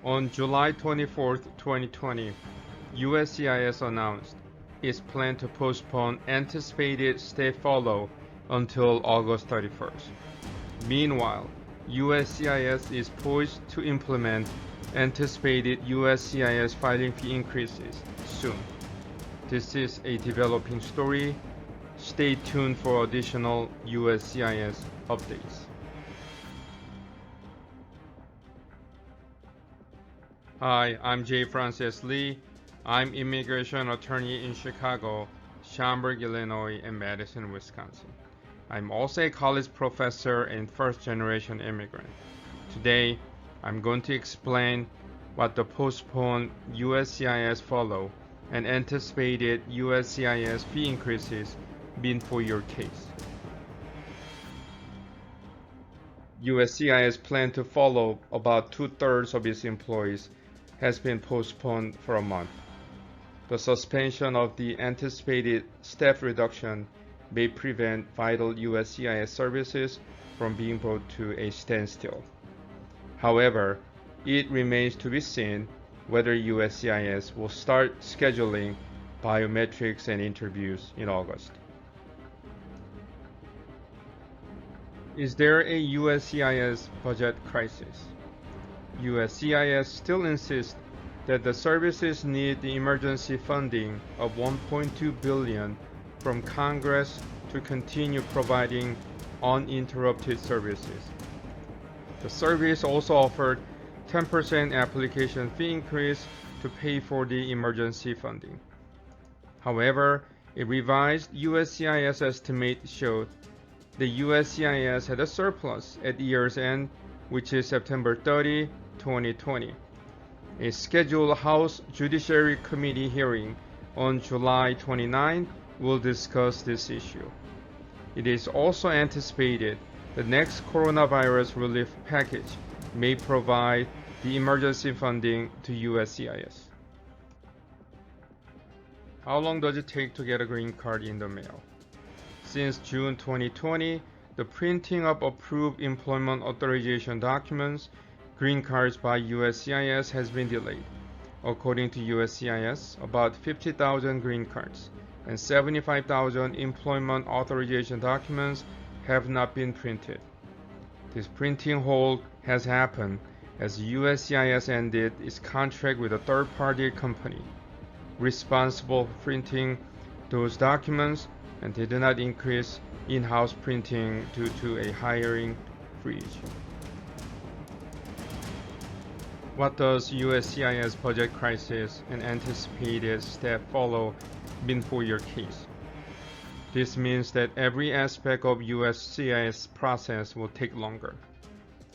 On July 24, 2020, USCIS announced its plan to postpone anticipated state furlough until August 31st. Meanwhile, USCIS is poised to implement anticipated USCIS filing fee increases soon. This is a developing story. Stay tuned for additional USCIS updates. Hi, I'm Jae Francis Lee. I'm immigration attorney in Chicago, Schaumburg, Illinois, and Madison, Wisconsin. I'm also a college professor and first-generation immigrant. Today, I'm going to explain what the postponed USCIS furlough and anticipated USCIS fee increases mean for your case. USCIS plan to furlough about 2/3 of its employees has been postponed for a month. The suspension of the anticipated staff reduction may prevent vital USCIS services from being brought to a standstill. However, it remains to be seen whether USCIS will start scheduling biometrics and interviews in August. Is there a USCIS budget crisis? USCIS still insists that the services need the emergency funding of $1.2 billion from Congress to continue providing uninterrupted services. The service also offered 10% application fee increase to pay for the emergency funding. However, a revised USCIS estimate showed the USCIS had a surplus at year's end, which is September 30, 2020. A scheduled House Judiciary Committee hearing on July 29 will discuss this issue. It is also anticipated the next coronavirus relief package may provide the emergency funding to USCIS. How long does it take to get a green card in the mail? Since June 2020, the printing of approved employment authorization documents, green cards by USCIS has been delayed. According to USCIS, about 50,000 green cards and 75,000 employment authorization documents have not been printed. This printing hold has happened as USCIS ended its contract with a third-party company responsible for printing those documents and did not increase in-house printing due to a hiring freeze. What does USCIS budget crisis and anticipated staff furlough mean for your case? This means that every aspect of USCIS process will take longer.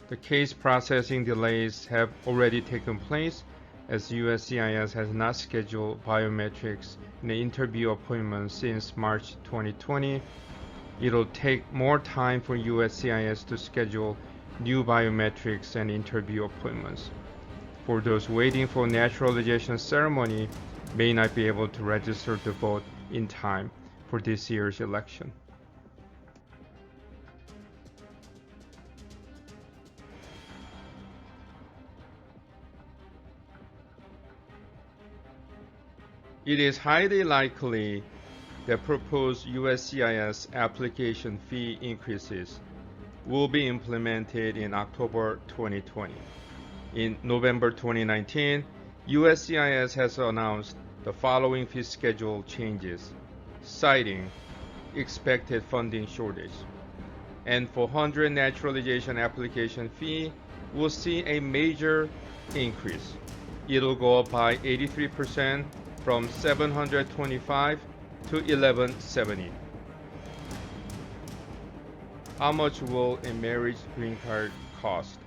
The case processing delays have already taken place as USCIS has not scheduled biometrics and interview appointments since March 2020. It'll take more time for USCIS to schedule new biometrics and interview appointments. For those waiting for naturalization ceremony, may not be able to register to vote in time for this year's election. It is highly likely that proposed USCIS application fee increases will be implemented in October 2020. In November 2019, USCIS has announced the following fee schedule changes, citing expected funding shortage. And for 100 naturalization application fee, we'll see a major increase. It'll go up by 83% from $725 to $1,170. How much will a marriage green card cost?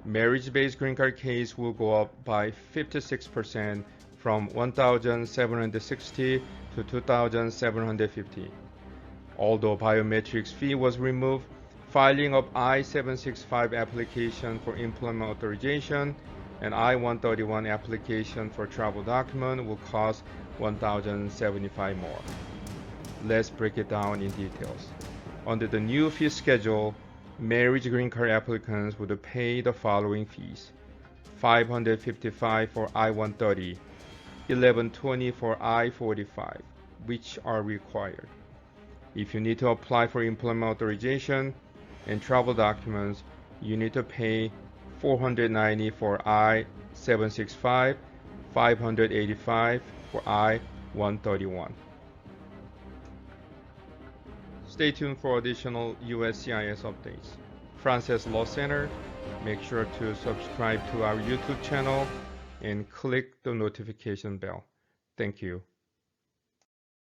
Marriage-based green card case will go up by 56% from $1,760 to $2,750. Although biometrics fee was removed, filing of I-765 application for employment authorization and I-131 application for travel document will cost $1,075 more. Let's break it down in details. Under the new fee schedule, marriage green card applicants would pay the following fees: 555 for I-130, 1120 for I-45, which are required. If you need to apply for employment authorization and travel documents, you need to pay $490 for I-765, $585 for I-131. Stay tuned for additional USCIS updates. Francis Law Center, make sure to subscribe to our YouTube channel and click the notification bell. Thank you.